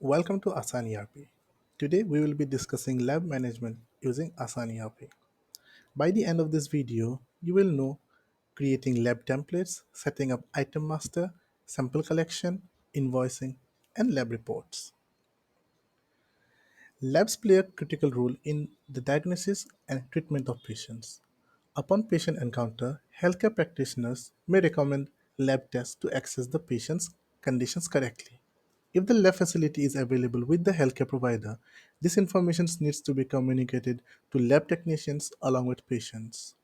Welcome to Aasaan ERP. Today we will be discussing lab management using Aasaan ERP. By the end of this video, you will know creating lab templates, setting up item master, sample collection, invoicing, and lab reports. Labs play a critical role in the diagnosis and treatment of patients. Upon patient encounter, healthcare practitioners may recommend lab tests to assess the patient's conditions correctly. If the lab facility is available with the healthcare provider, this information needs to be communicated to lab technicians along with patients.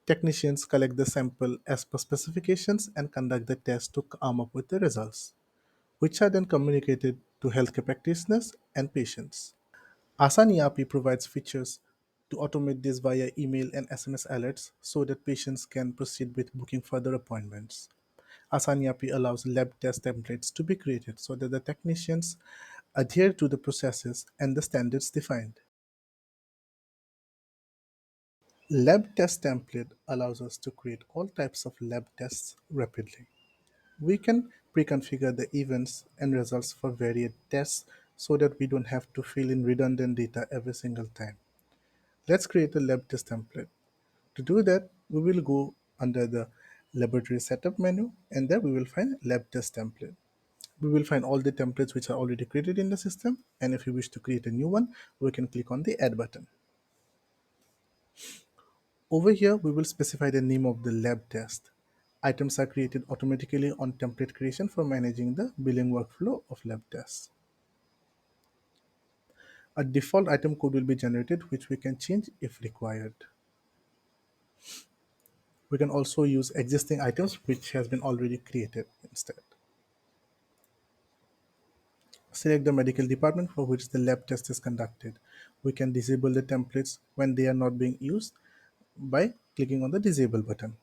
Technicians collect the sample as per specifications and conduct the test to come up with the results, which are then communicated to healthcare practitioners and patients. Asan ERP provides features to automate this via email and SMS alerts so that patients can proceed with booking further appointments. Asan ERP allows lab test templates to be created so that the technicians adhere to the processes and the standards defined. Lab test template allows us to create all types of lab tests rapidly. We can pre-configure the events and results for varied tests so that we don't have to fill in redundant data every single time. Let's create a lab test template. To do that, we will go under the laboratory setup menu and there we will find lab test template. We will find all the templates which are already created in the system, and if you wish to create a new one, we can click on the add button. Over here, we will specify the name of the lab test. Items are created automatically on template creation for managing the billing workflow of lab tests. A default item code will be generated, which we can change if required. We can also use existing items which has been already created instead. Select the medical department for which the lab test is conducted. We can disable the templates when they are not being used by clicking on the disable button.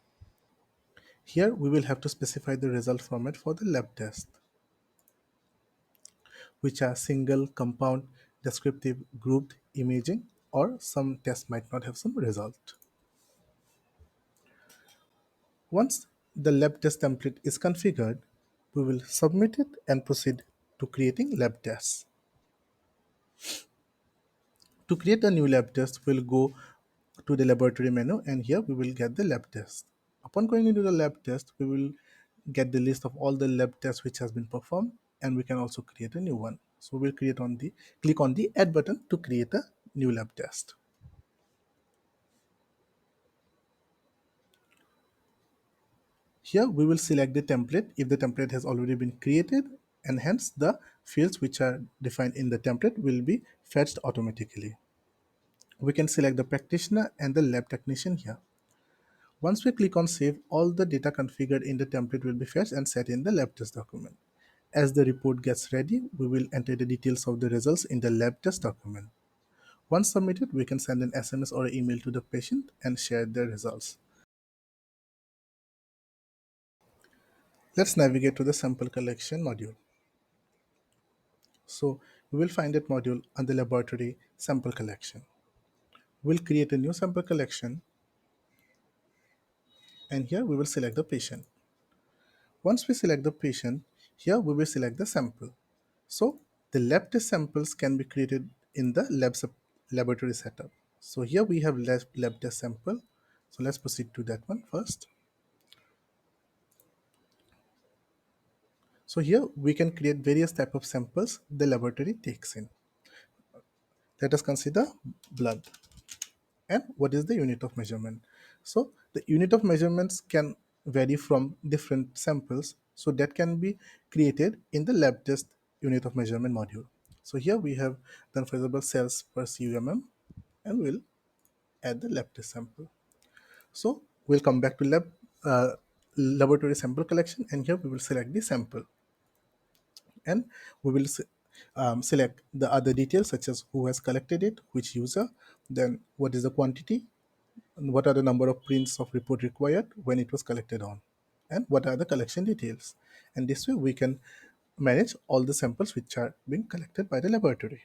Here we will have to specify the result format for the lab test, which are single, compound, descriptive, grouped, imaging, or some tests might not have some result. Once the lab test template is configured, we will submit it and proceed to creating lab tests. To create a new lab test, we'll go to the laboratory menu and here we will get the lab test. Upon going into the lab test, we will get the list of all the lab tests which has been performed and we can also create a new one. So we'll click on the add button to create a new lab test. Here we will select the template if the template has already been created, and hence the fields which are defined in the template will be fetched automatically. We can select the practitioner and the lab technician here. Once we click on save, all the data configured in the template will be fetched and set in the lab test document. As the report gets ready, we will enter the details of the results in the lab test document. Once submitted, we can send an SMS or email to the patient and share the results. Let's navigate to the sample collection module. So we will find that module under laboratory sample collection. We'll create a new sample collection and here we will select the patient. Once we select the patient, here we will select the sample. So the lab test samples can be created in the laboratory setup. So here we have lab test sample. So let's proceed to that one first. So here we can create various type of samples the laboratory takes in. Let us consider blood. And what is the unit of measurement? So the unit of measurements can vary from different samples, so that can be created in the lab test unit of measurement module. So here we have done, for example, cells per CUMM, and we'll add the lab test sample. So we'll come back to laboratory sample collection, and here we will select the sample, and we will select the other details such as who has collected it, which user, then what is the quantity, and what are the number of prints of report required when it was collected on, and what are the collection details. And this way we can manage all the samples which are being collected by the laboratory.